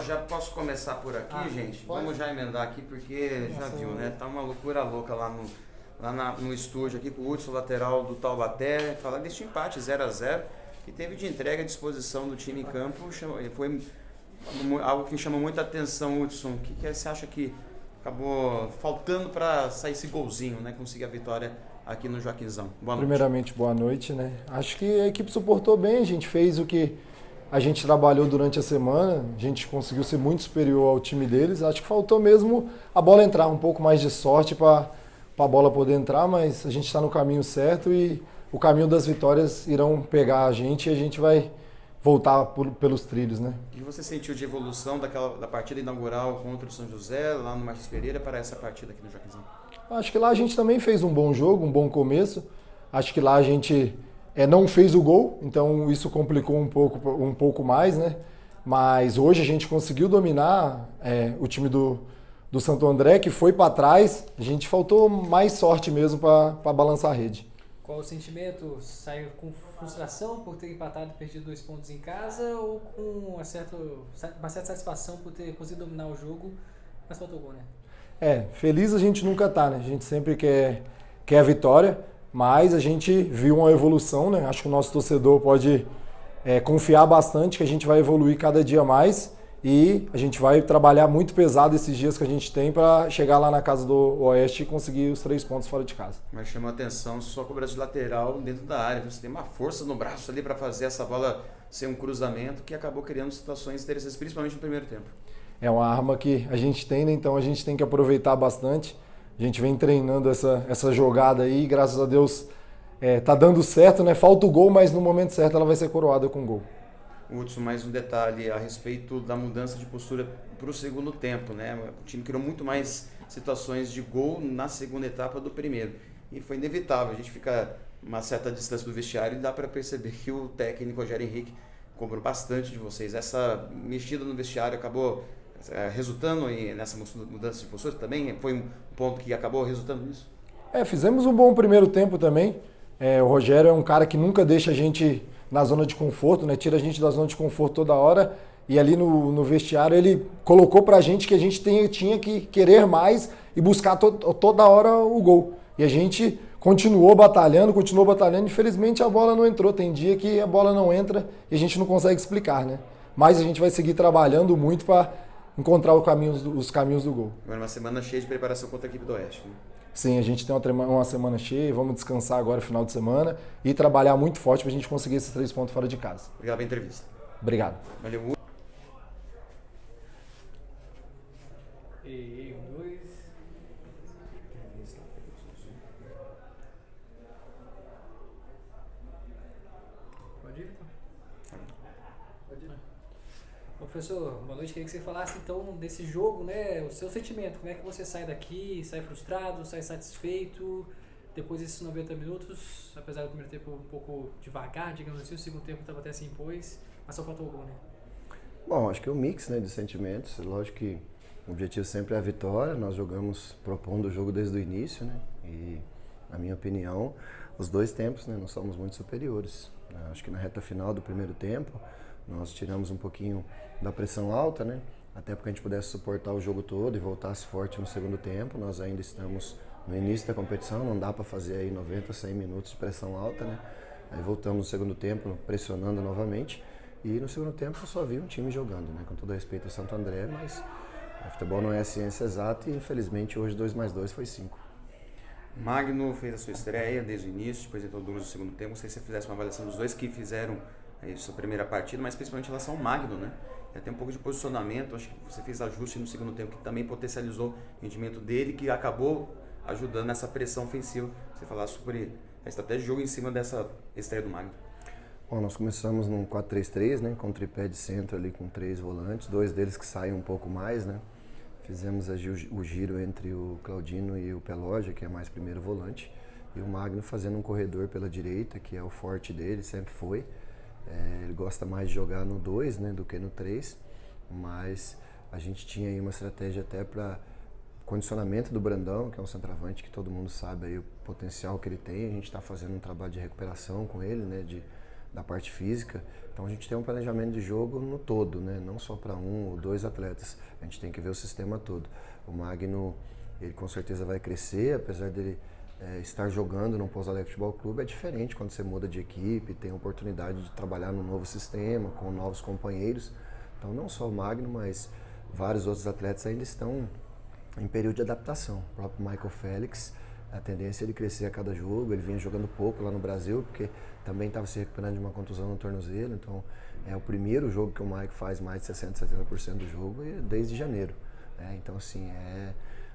Já posso começar por aqui, gente? Pode? Vamos já emendar aqui, porque já viu, né? Tá uma loucura louca lá no estúdio aqui com o Hudson, lateral do Taubaté, falando desse empate 0-0 que teve de entrega à disposição do time em campo. Foi algo que me chamou muita atenção, Hudson. O que você acha que acabou faltando para sair esse golzinho, né? Conseguir a vitória aqui no Joaquinzão? Boa noite. Primeiramente, boa noite, né? Acho que a equipe suportou bem, a gente fez o que a gente trabalhou durante a semana, a gente conseguiu ser muito superior ao time deles. Acho que faltou mesmo a bola entrar, um pouco mais de sorte para a bola poder entrar, mas a gente está no caminho certo e o caminho das vitórias irão pegar a gente e a gente vai voltar pelos trilhos, né? O que você sentiu de evolução da partida inaugural contra o São José, lá no Martins Pereira, para essa partida aqui no Joaquinzão? Acho que lá a gente também fez um bom jogo, um bom começo. Acho que lá a gente não fez o gol, então isso complicou um pouco mais, né? Mas hoje a gente conseguiu dominar o time do Santo André, que foi para trás. A gente faltou mais sorte mesmo para balançar a rede. Qual o sentimento? Saiu com frustração por ter empatado e perdido 2 pontos em casa ou com uma certa satisfação por ter conseguido dominar o jogo, mas faltou o gol, né? Feliz a gente nunca tá, né? A gente sempre quer a vitória, mas a gente viu uma evolução, né? Acho que o nosso torcedor pode confiar bastante que a gente vai evoluir cada dia mais e a gente vai trabalhar muito pesado esses dias que a gente tem para chegar lá na casa do Oeste e conseguir os 3 pontos fora de casa. Mas chamou a atenção sua cobrança de lateral dentro da área. Você tem uma força no braço ali para fazer essa bola ser um cruzamento que acabou criando situações interessantes, principalmente no primeiro tempo. É uma arma que a gente tem, né? Então a gente tem que aproveitar bastante. A gente vem treinando essa jogada aí e graças a Deus tá dando certo, né? Falta o gol, mas no momento certo ela vai ser coroada com gol. Hudson, mais um detalhe a respeito da mudança de postura para o segundo tempo, né? O time criou muito mais situações de gol na segunda etapa do primeiro e foi inevitável. A gente fica uma certa distância do vestiário e dá para perceber que o técnico Rogério Henrique cobrou bastante de vocês. Essa mexida no vestiário acabou resultando nessa mudança de postura também? Foi um ponto que acabou resultando nisso? Fizemos um bom primeiro tempo também. O Rogério é um cara que nunca deixa a gente na zona de conforto, né? Tira a gente da zona de conforto toda hora. E ali no vestiário ele colocou pra gente que a gente tinha que querer mais e buscar toda hora o gol. E a gente continuou batalhando. Infelizmente a bola não entrou. Tem dia que a bola não entra e a gente não consegue explicar, né? Mas a gente vai seguir trabalhando muito para encontrar os caminhos do gol. Agora uma semana cheia de preparação contra a equipe do Oeste, né? Sim, a gente tem uma semana cheia, vamos descansar agora no final de semana e trabalhar muito forte para a gente conseguir esses 3 pontos fora de casa. Obrigado pela entrevista. Obrigado. Valeu. E 2. Pode ir, então. Pode ir. Professor, boa noite. Queria que você falasse então desse jogo, né? O seu sentimento. Como é que você sai daqui? Sai frustrado? Sai satisfeito? Depois desses 90 minutos, apesar do primeiro tempo um pouco devagar, digamos assim, o segundo tempo estava até se impôs, mas só faltou o gol, né? Bom, acho que é um mix, né, de sentimentos. Lógico que o objetivo sempre é a vitória. Nós jogamos propondo o jogo desde o início, né? E, na minha opinião, os 2 tempos, né, nós somos muito superiores. Acho que na reta final do primeiro tempo, nós tiramos um pouquinho da pressão alta, né? Até porque a gente pudesse suportar o jogo todo e voltasse forte no segundo tempo. Nós ainda estamos no início da competição, não dá para fazer aí 90, 100 minutos de pressão alta, né? Aí voltamos no segundo tempo pressionando novamente e no segundo tempo eu só vi um time jogando, né? Com todo respeito ao Santo André, mas o futebol não é a ciência exata e infelizmente hoje 2 mais 2 foi 5. Magno fez a sua estreia desde o início, depois entrou Douglas no segundo tempo. Gostaria que você fizesse uma avaliação dos dois que fizeram sua primeira partida, mas principalmente em relação ao Magno, né? E até um pouco de posicionamento, acho que você fez ajuste no segundo tempo que também potencializou o rendimento dele, que acabou ajudando nessa pressão ofensiva. Você falasse sobre a estratégia de jogo em cima dessa estreia do Magno. Bom, nós começamos num 4-3-3, né, com tripé de centro ali com 3 volantes, 2 deles que saem um pouco mais, né. Fizemos o giro entre o Claudino e o Peloja, que é mais primeiro volante, e o Magno fazendo um corredor pela direita, que é o forte dele, sempre foi. Ele gosta mais de jogar no 2, né, do que no 3, mas a gente tinha aí uma estratégia até para condicionamento do Brandão, que é um centroavante que todo mundo sabe aí o potencial que ele tem. A gente está fazendo um trabalho de recuperação com ele, né, de da parte física. Então a gente tem um planejamento de jogo no todo, né? Não só para um ou dois atletas, a gente tem que ver o sistema todo. O Magno, ele com certeza vai crescer, apesar dele estar jogando no Pouso Alegre Futebol Clube, é diferente quando você muda de equipe, tem a oportunidade de trabalhar num novo sistema, com novos companheiros. Então não só o Magno, mas vários outros atletas ainda estão em período de adaptação. O próprio Michael Félix, a tendência é ele crescer a cada jogo, ele vinha jogando pouco lá no Brasil, porque também estava se recuperando de uma contusão no tornozelo, então é o primeiro jogo que o Michael faz mais de 60%, 70% do jogo desde janeiro. Então assim,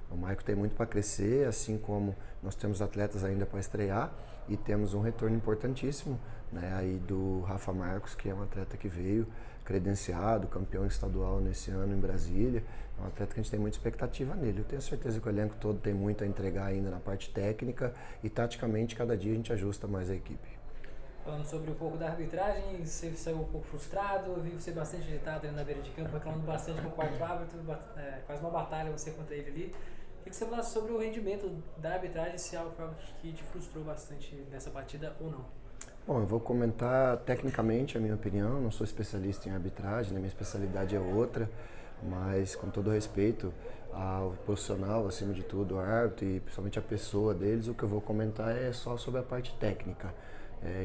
o Michael tem muito para crescer, assim como nós temos atletas ainda para estrear e temos um retorno importantíssimo, né, aí do Rafa Marcos, que é um atleta que veio credenciado, campeão estadual nesse ano em Brasília. É um atleta que a gente tem muita expectativa nele. Eu tenho certeza que o elenco todo tem muito a entregar ainda na parte técnica e taticamente cada dia a gente ajusta mais a equipe. Falando sobre um pouco da arbitragem, você saiu um pouco frustrado, eu vi você bastante agitado ali na beira de campo, reclamando bastante com o quarto árbitro, quase uma batalha você contra ele ali. Queria que você falasse sobre o rendimento da arbitragem, se é algo que te frustrou bastante nessa partida ou não. Bom, eu vou comentar tecnicamente a minha opinião, não sou especialista em arbitragem, né? Minha especialidade é outra, mas com todo respeito ao profissional, acima de tudo, o árbitro e principalmente a pessoa deles, o que eu vou comentar é só sobre a parte técnica.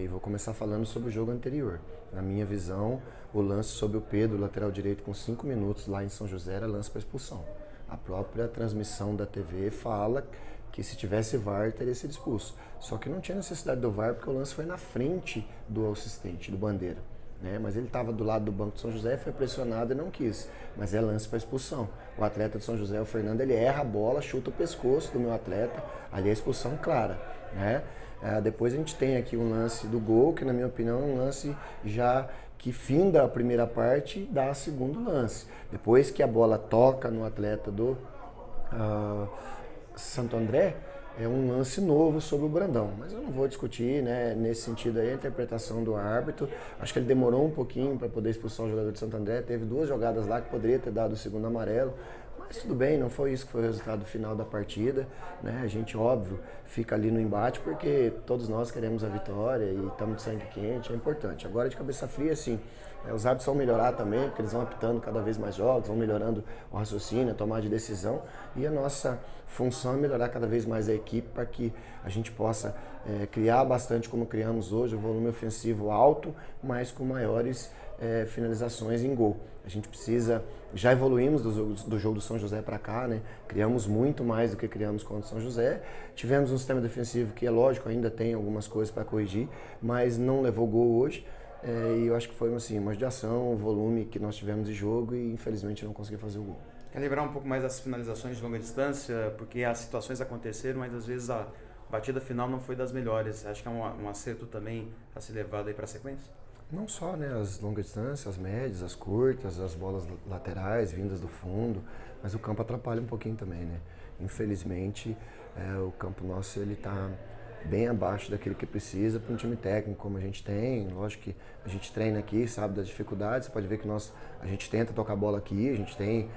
E vou começar falando sobre o jogo anterior. Na minha visão, o lance sobre o Pedro, lateral direito, com 5 minutos lá em São José, era lance para expulsão. A própria transmissão da TV fala que se tivesse VAR teria sido expulso. Só que não tinha necessidade do VAR porque o lance foi na frente do assistente, do Bandeira. Né? Mas ele estava do lado do banco de São José, foi pressionado e não quis. Mas é lance para expulsão. O atleta de São José, o Fernando, ele erra a bola, chuta o pescoço do meu atleta, ali é expulsão clara. Né? Depois a gente tem aqui um lance do gol, que na minha opinião é um lance já que finda a primeira parte e dá o segundo lance. Depois que a bola toca no atleta do Santo André, é um lance novo sobre o Brandão, mas eu não vou discutir, né, nesse sentido aí a interpretação do árbitro. Acho que ele demorou um pouquinho para poder expulsar o jogador de Santo André, teve 2 jogadas lá que poderia ter dado o segundo amarelo, mas tudo bem, não foi isso que foi o resultado final da partida, né? A gente, óbvio, fica ali no embate porque todos nós queremos a vitória e estamos de sangue quente, é importante. Agora, de cabeça fria, sim, os árbitros vão melhorar também, porque eles vão apitando cada vez mais jogos, vão melhorando o raciocínio, a tomada de decisão, e a nossa função é melhorar cada vez mais a equipe para que a gente possa criar bastante como criamos hoje, um volume ofensivo alto, mas com maiores finalizações em gol. A gente precisa, já evoluímos do jogo do São José para cá, né? Criamos muito mais do que criamos contra o São José. Tivemos um sistema defensivo que, é lógico, ainda tem algumas coisas para corrigir, mas não levou gol hoje. E eu acho que foi assim, uma judiação, o volume que nós tivemos de jogo e infelizmente não consegui fazer o gol. Quer lembrar um pouco mais das finalizações de longa distância, porque as situações aconteceram, mas às vezes a batida final não foi das melhores. Acho que é um acerto também a ser levado aí para a sequência? Não só, né, as longas distâncias, as médias, as curtas, as bolas laterais, vindas do fundo, mas o campo atrapalha um pouquinho também, né? Infelizmente, o campo nosso ele está bem abaixo daquilo que precisa para um time técnico como a gente tem. Lógico que a gente treina aqui, sabe das dificuldades, você pode ver que a gente tenta tocar a bola aqui, a gente tem...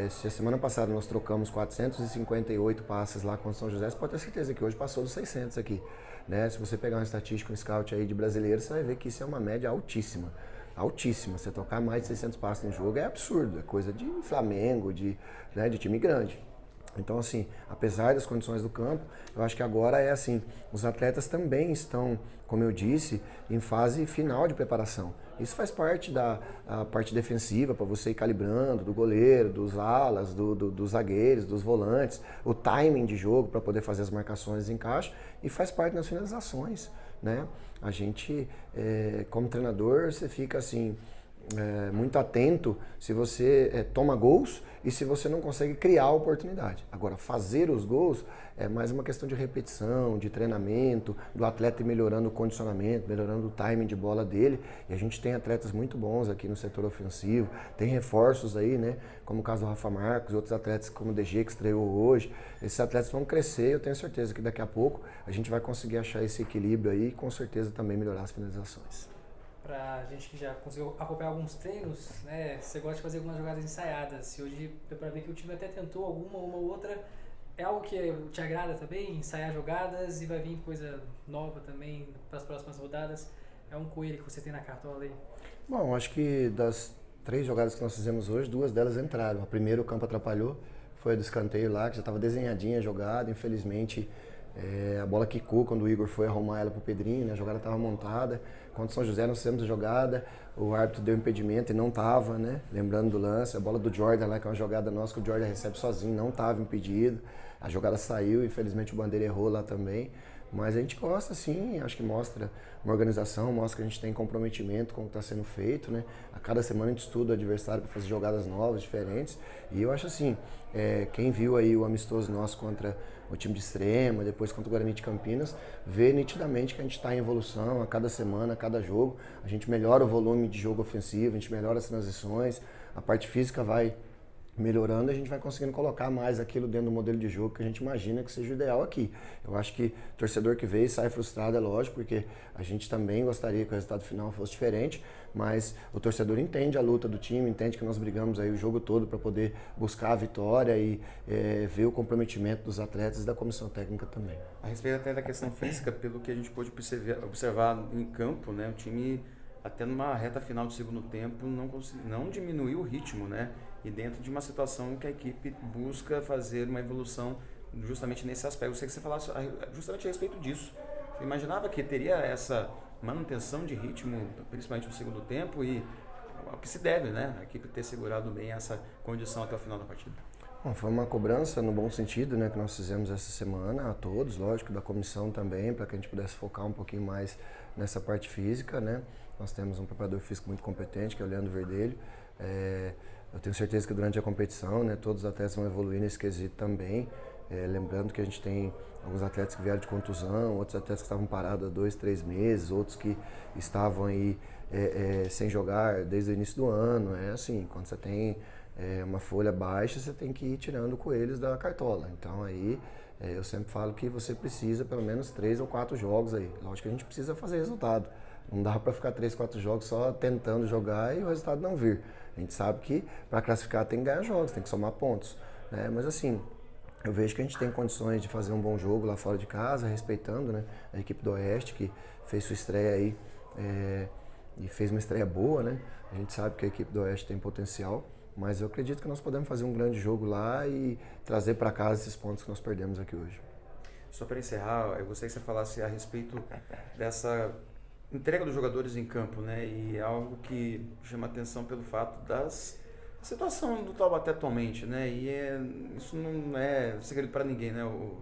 se a semana passada nós trocamos 458 passes lá com o São José, você pode ter certeza que hoje passou dos 600 aqui. Né? Se você pegar uma estatística, um scout aí de brasileiro, você vai ver que isso é uma média altíssima. Altíssima. Você tocar mais de 600 passes no jogo é absurdo, é coisa de Flamengo, de time grande. Então, assim, apesar das condições do campo, eu acho que agora é assim, os atletas também estão, como eu disse, em fase final de preparação. Isso faz parte da parte defensiva, para você ir calibrando, do goleiro, dos alas, dos zagueiros, dos volantes, o timing de jogo para poder fazer as marcações em encaixe, e faz parte das finalizações, né? A gente, como treinador, você fica assim... muito atento se você toma gols e se você não consegue criar a oportunidade. Agora, fazer os gols é mais uma questão de repetição, de treinamento, do atleta ir melhorando o condicionamento, melhorando o timing de bola dele. E a gente tem atletas muito bons aqui no setor ofensivo, tem reforços aí, né? Como o caso do Rafa Marcos, outros atletas como o DG que estreou hoje. Esses atletas vão crescer, eu tenho certeza que daqui a pouco a gente vai conseguir achar esse equilíbrio aí e com certeza também melhorar as finalizações. Pra gente que já conseguiu acompanhar alguns treinos, né, você gosta de fazer algumas jogadas ensaiadas, e hoje deu pra ver que o time até tentou uma outra, é algo que te agrada também, ensaiar jogadas, e vai vir coisa nova também para as próximas rodadas, é um coelho que você tem na cartola aí? Bom, acho que das 3 jogadas que nós fizemos hoje, 2 delas entraram. A primeira o campo atrapalhou, foi a do escanteio lá, que já estava desenhadinha a jogada, infelizmente a bola quicou quando o Igor foi arrumar ela pro Pedrinho, né? A jogada estava montada. Contra o São José nós fizemos a jogada, o árbitro deu impedimento e não estava, né? Lembrando do lance, a bola do Jordan lá, que é uma jogada nossa que o Jordan recebe sozinho, não estava impedido. A jogada saiu, infelizmente o Bandeira errou lá também. Mas a gente gosta, sim, acho que mostra uma organização, mostra que a gente tem comprometimento com o que está sendo feito, né? A cada semana a gente estuda o adversário para fazer jogadas novas, diferentes. E eu acho assim, quem viu aí o amistoso nosso contra o time de Extrema, depois contra o Guarani de Campinas, vê nitidamente que a gente está em evolução a cada semana, a cada jogo. A gente melhora o volume de jogo ofensivo, a gente melhora as transições, a parte física vai melhorando, a gente vai conseguindo colocar mais aquilo dentro do modelo de jogo que a gente imagina que seja o ideal aqui. Eu acho que o torcedor que vê e sai frustrado, é lógico, porque a gente também gostaria que o resultado final fosse diferente, mas o torcedor entende a luta do time, entende que nós brigamos aí o jogo todo para poder buscar a vitória e ver o comprometimento dos atletas e da comissão técnica também. A respeito até da questão física, pelo que a gente pôde observar em campo, né, o time até numa reta final do segundo tempo não diminuiu o ritmo, né? E dentro de uma situação que a equipe busca fazer uma evolução justamente nesse aspecto. Eu sei que você falasse justamente a respeito disso. Você imaginava que teria essa manutenção de ritmo, principalmente no segundo tempo, e ao que se deve, né? A equipe ter segurado bem essa condição até o final da partida. Bom, foi uma cobrança no bom sentido, né, que nós fizemos essa semana, a todos, lógico, da comissão também, para que a gente pudesse focar um pouquinho mais nessa parte física, né? Nós temos um preparador físico muito competente, que é o Leandro Verdelho. Eu tenho certeza que durante a competição, né, todos os atletas vão evoluir nesse quesito também. Lembrando que a gente tem alguns atletas que vieram de contusão, outros atletas que estavam parados há 2, 3 meses, outros que estavam aí sem jogar desde o início do ano. É assim, quando você tem uma folha baixa, você tem que ir tirando coelhos da cartola. Então aí eu sempre falo que você precisa pelo menos 3 ou 4 jogos aí. Lógico que a gente precisa fazer resultado. Não dá para ficar 3, 4 jogos só tentando jogar e o resultado não vir. A gente sabe que para classificar tem que ganhar jogos, tem que somar pontos, né? Mas assim, eu vejo que a gente tem condições de fazer um bom jogo lá fora de casa, respeitando, né, a equipe do Oeste, que fez sua estreia aí e fez uma estreia boa, né? A gente sabe que a equipe do Oeste tem potencial, mas eu acredito que nós podemos fazer um grande jogo lá e trazer para casa esses pontos que nós perdemos aqui hoje. Só para encerrar, eu gostaria que você falasse a respeito dessa entrega dos jogadores em campo, né? E é algo que chama atenção pelo fato da situação do Taubaté atualmente, né? E isso não é segredo para ninguém, né, o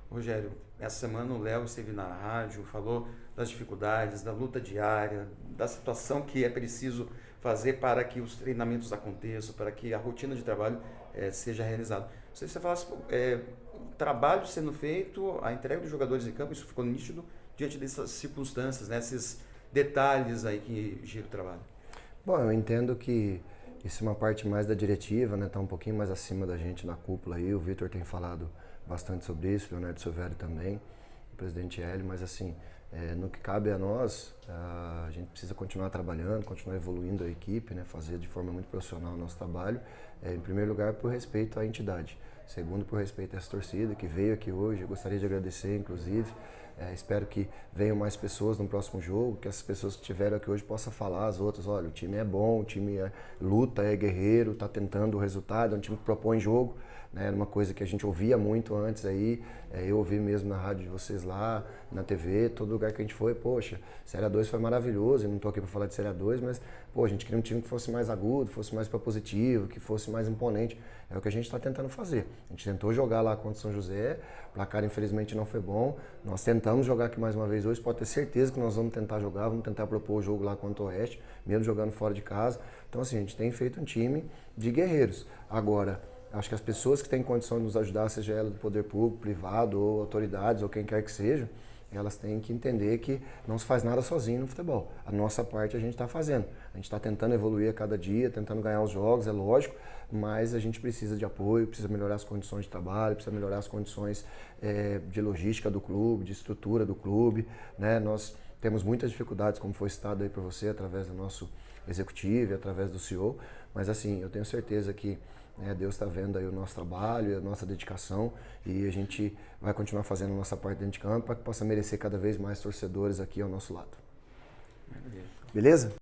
Rogério? Essa semana o Léo esteve na rádio, falou das dificuldades, da luta diária, da situação que é preciso fazer para que os treinamentos aconteçam, para que a rotina de trabalho seja realizada. Se você falasse o trabalho sendo feito, a entrega dos jogadores em campo, isso ficou nítido diante dessas circunstâncias, né, esses detalhes aí que gira o trabalho. Bom, eu entendo que isso é uma parte mais da diretiva, né, tá um pouquinho mais acima da gente na cúpula aí. O Vitor tem falado bastante sobre isso, o Leonardo Silvério também, o presidente Hélio, mas assim, no que cabe a nós, a gente precisa continuar trabalhando, continuar evoluindo a equipe, né, fazer de forma muito profissional o nosso trabalho, em primeiro lugar por respeito à entidade, segundo por respeito a essa torcida que veio aqui hoje. Eu gostaria de agradecer, inclusive. Espero que venham mais pessoas no próximo jogo, que essas pessoas que estiveram aqui hoje possam falar às outras: olha, o time é bom, o time luta, é guerreiro, está tentando o resultado, é um time que propõe jogo, né? Era uma coisa que a gente ouvia muito antes aí, eu ouvi mesmo na rádio de vocês lá, na TV, todo lugar que a gente foi. Poxa, Série A2 foi maravilhoso, eu não estou aqui para falar de Série A2, mas pô, a gente queria um time que fosse mais agudo, fosse mais propositivo, que fosse mais imponente. É o que a gente está tentando fazer. A gente tentou jogar lá contra o São José, o placar infelizmente não foi bom. Nós tentamos jogar aqui mais uma vez hoje, pode ter certeza que nós vamos tentar jogar, vamos tentar propor o jogo lá contra o Oeste, mesmo jogando fora de casa. Então assim, a gente tem feito um time de guerreiros. Agora, acho que as pessoas que têm condição de nos ajudar, seja ela do poder público, privado, ou autoridades, ou quem quer que seja, elas têm que entender que não se faz nada sozinho no futebol. A nossa parte a gente está fazendo. A gente está tentando evoluir a cada dia, tentando ganhar os jogos, é lógico, mas a gente precisa de apoio, precisa melhorar as condições de trabalho, precisa melhorar as condições de logística do clube, de estrutura do clube, né? Nós temos muitas dificuldades, como foi citado aí por você, através do nosso executivo e através do CEO, mas assim, eu tenho certeza que Deus está vendo aí o nosso trabalho, a nossa dedicação, e a gente vai continuar fazendo a nossa parte dentro de campo para que possa merecer cada vez mais torcedores aqui ao nosso lado. Beleza?